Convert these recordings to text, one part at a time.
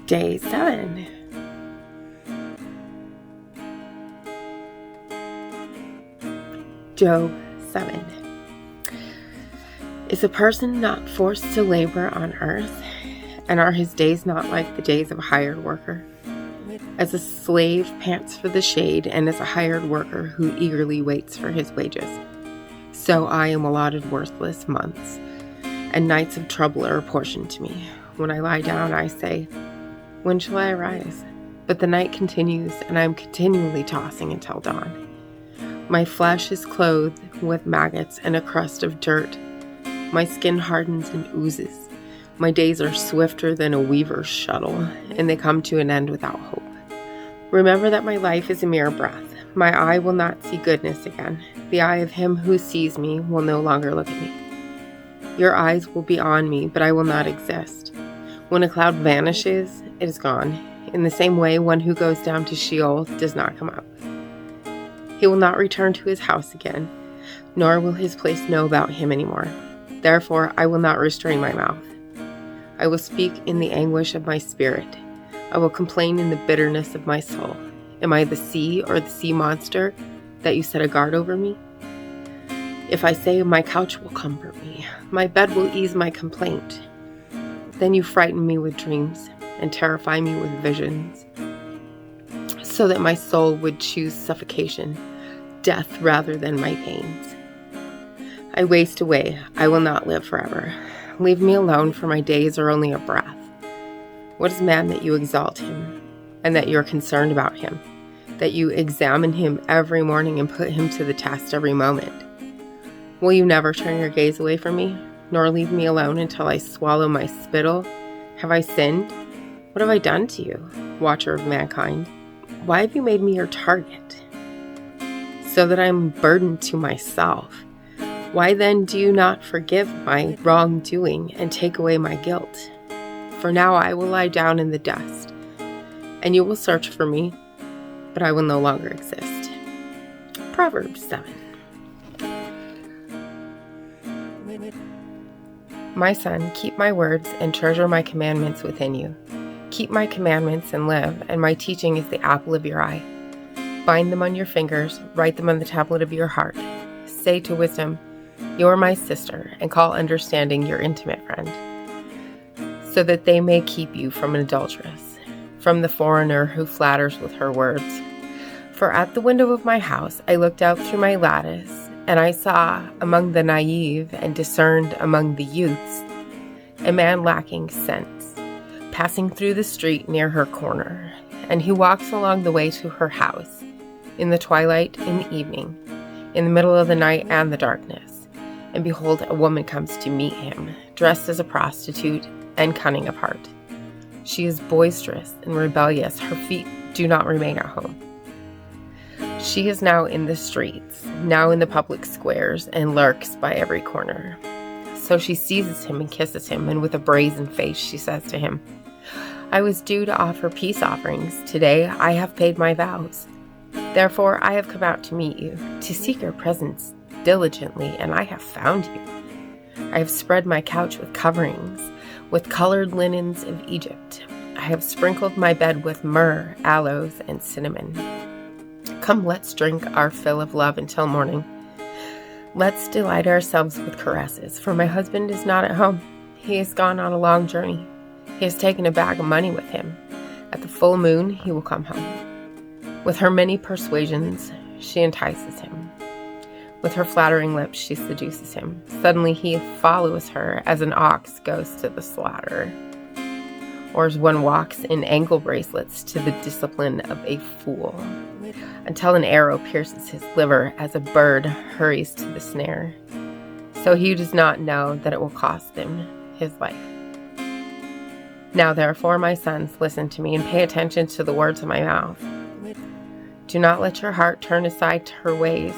Day 7. Job 7. Is a person not forced to labor on earth? And are his days not like the days of a hired worker? As a slave pants for the shade, and as a hired worker who eagerly waits for his wages, so I am allotted worthless months, and nights of trouble are apportioned to me. When I lie down, I say, when shall I arise? But the night continues, and I am continually tossing until dawn. My flesh is clothed with maggots and a crust of dirt. My skin hardens and oozes. My days are swifter than a weaver's shuttle, and they come to an end without hope. Remember that my life is a mere breath. My eye will not see goodness again. The eye of him who sees me will no longer look at me. Your eyes will be on me, but I will not exist. When a cloud vanishes, it is gone. In the same way, one who goes down to Sheol does not come up. He will not return to his house again, nor will his place know about him anymore. Therefore, I will not restrain my mouth. I will speak in the anguish of my spirit. I will complain in the bitterness of my soul. Am I the sea or the sea monster that you set a guard over me? If I say, my couch will comfort me, my bed will ease my complaint, then you frighten me with dreams and terrify me with visions, so that my soul would choose suffocation, death rather than my pains. I waste away, I will not live forever. Leave me alone, for my days are only a breath. What is man that you exalt him, and that you are concerned about him, that you examine him every morning and put him to the test every moment? Will you never turn your gaze away from me, nor leave me alone until I swallow my spittle? Have I sinned? What have I done to you, watcher of mankind? Why have you made me your target, so that I am burdened to myself? Why then do you not forgive my wrongdoing and take away my guilt? For now I will lie down in the dust, and you will search for me, but I will no longer exist. Proverbs 7. My son, keep my words and treasure my commandments within you. Keep my commandments and live, and my teaching is the apple of your eye. Bind them on your fingers, write them on the tablet of your heart. Say to wisdom, you are my sister, and call understanding your intimate friend, so that they may keep you from an adulteress, from the foreigner who flatters with her words. For at the window of my house I looked out through my lattice, and I saw among the naive and discerned among the youths a man lacking sense, passing through the street near her corner, and he walks along the way to her house, in the twilight, in the evening, in the middle of the night and the darkness. And behold, a woman comes to meet him, dressed as a prostitute and cunning of heart. She is boisterous and rebellious, her feet do not remain at home. She is now in the streets, now in the public squares, and lurks by every corner. So she seizes him and kisses him, and with a brazen face she says to him, I was due to offer peace offerings. Today I have paid my vows. Therefore I have come out to meet you, to seek your presence diligently, and I have found you. I have spread my couch with coverings, with colored linens of Egypt. I have sprinkled my bed with myrrh, aloes, and cinnamon. Come, let's drink our fill of love until morning. Let's delight ourselves with caresses, for my husband is not at home. He has gone on a long journey. He has taken a bag of money with him. At the full moon, he will come home. With her many persuasions, she entices him. With her flattering lips, she seduces him. Suddenly he follows her as an ox goes to the slaughter, or as one walks in ankle bracelets to the discipline of a fool, until an arrow pierces his liver as a bird hurries to the snare. So he does not know that it will cost him his life. Now therefore, my sons, listen to me and pay attention to the words of my mouth. Do not let your heart turn aside to her ways.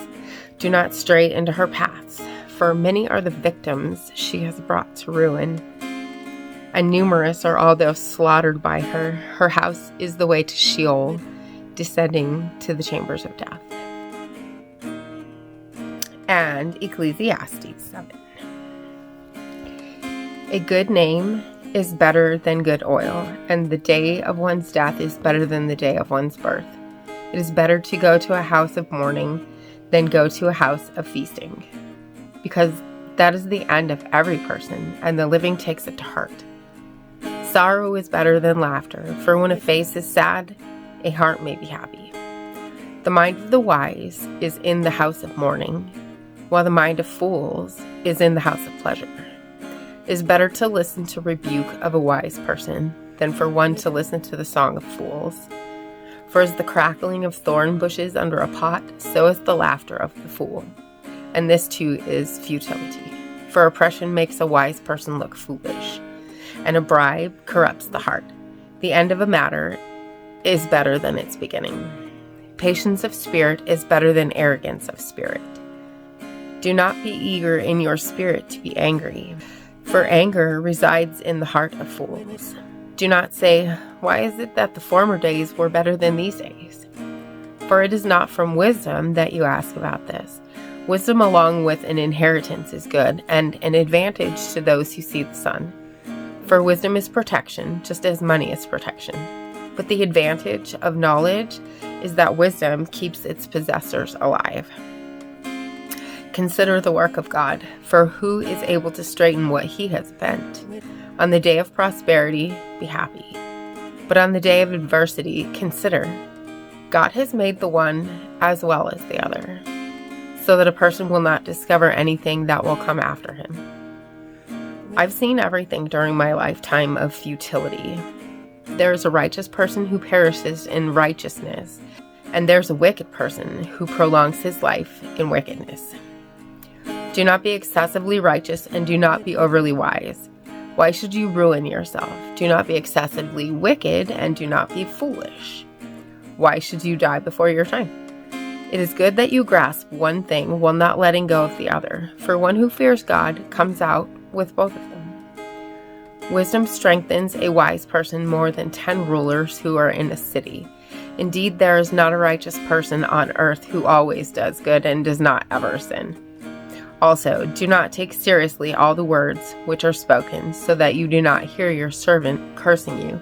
Do not stray into her paths, for many are the victims she has brought to ruin, and numerous are all those slaughtered by her. Her house is the way to Sheol, descending to the chambers of death. And Ecclesiastes 7. A good name is better than good oil, and the day of one's death is better than the day of one's birth. It is better to go to a house of mourning than go to a house of feasting, because that is the end of every person, and the living takes it to heart. Sorrow is better than laughter, for when a face is sad, a heart may be happy. The mind of the wise is in the house of mourning, while the mind of fools is in the house of pleasure. It is better to listen to rebuke of a wise person than for one to listen to the song of fools. For as the crackling of thorn bushes under a pot, so is the laughter of the fool. And this too is futility. For oppression makes a wise person look foolish, and a bribe corrupts the heart. The end of a matter is better than its beginning. Patience of spirit is better than arrogance of spirit. Do not be eager in your spirit to be angry, for anger resides in the heart of fools. Do not say, "Why is it that the former days were better than these days?" For it is not from wisdom that you ask about this. Wisdom along with an inheritance is good, and an advantage to those who see the sun. For wisdom is protection, just as money is protection. But the advantage of knowledge is that wisdom keeps its possessors alive. Consider the work of God, for who is able to straighten what he has bent? On the day of prosperity, be happy. But on the day of adversity, consider, God has made the one as well as the other, so that a person will not discover anything that will come after him. I've seen everything during my lifetime of futility. There is a righteous person who perishes in righteousness, and there's a wicked person who prolongs his life in wickedness. Do not be excessively righteous, and do not be overly wise. Why should you ruin yourself? Do not be excessively wicked, and do not be foolish. Why should you die before your time? It is good that you grasp one thing while not letting go of the other, for one who fears God comes out with both of them. Wisdom strengthens a wise person more than 10 rulers who are in a city. Indeed, there is not a righteous person on earth who always does good and does not ever sin. Also, do not take seriously all the words which are spoken, so that you do not hear your servant cursing you.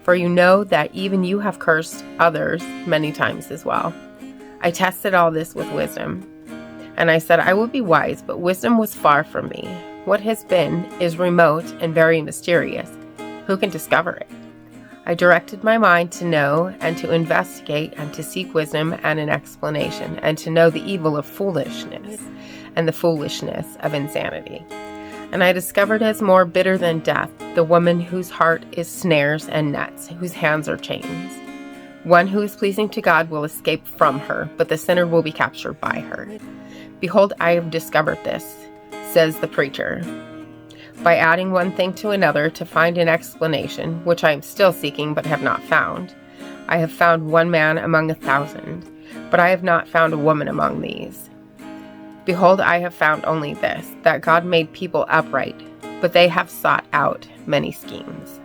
For you know that even you have cursed others many times as well. I tested all this with wisdom, and I said I would be wise, but wisdom was far from me. What has been is remote and very mysterious. Who can discover it? I directed my mind to know and to investigate and to seek wisdom and an explanation, and to know the evil of foolishness and the foolishness of insanity. And I discovered as more bitter than death the woman whose heart is snares and nets, whose hands are chains. One who is pleasing to God will escape from her, but the sinner will be captured by her. Behold, I have discovered this, says the preacher, by adding one thing to another to find an explanation, which I am still seeking but have not found. I have found one man among 1,000, but I have not found a woman among these. Behold, I have found only this, that God made people upright, but they have sought out many schemes.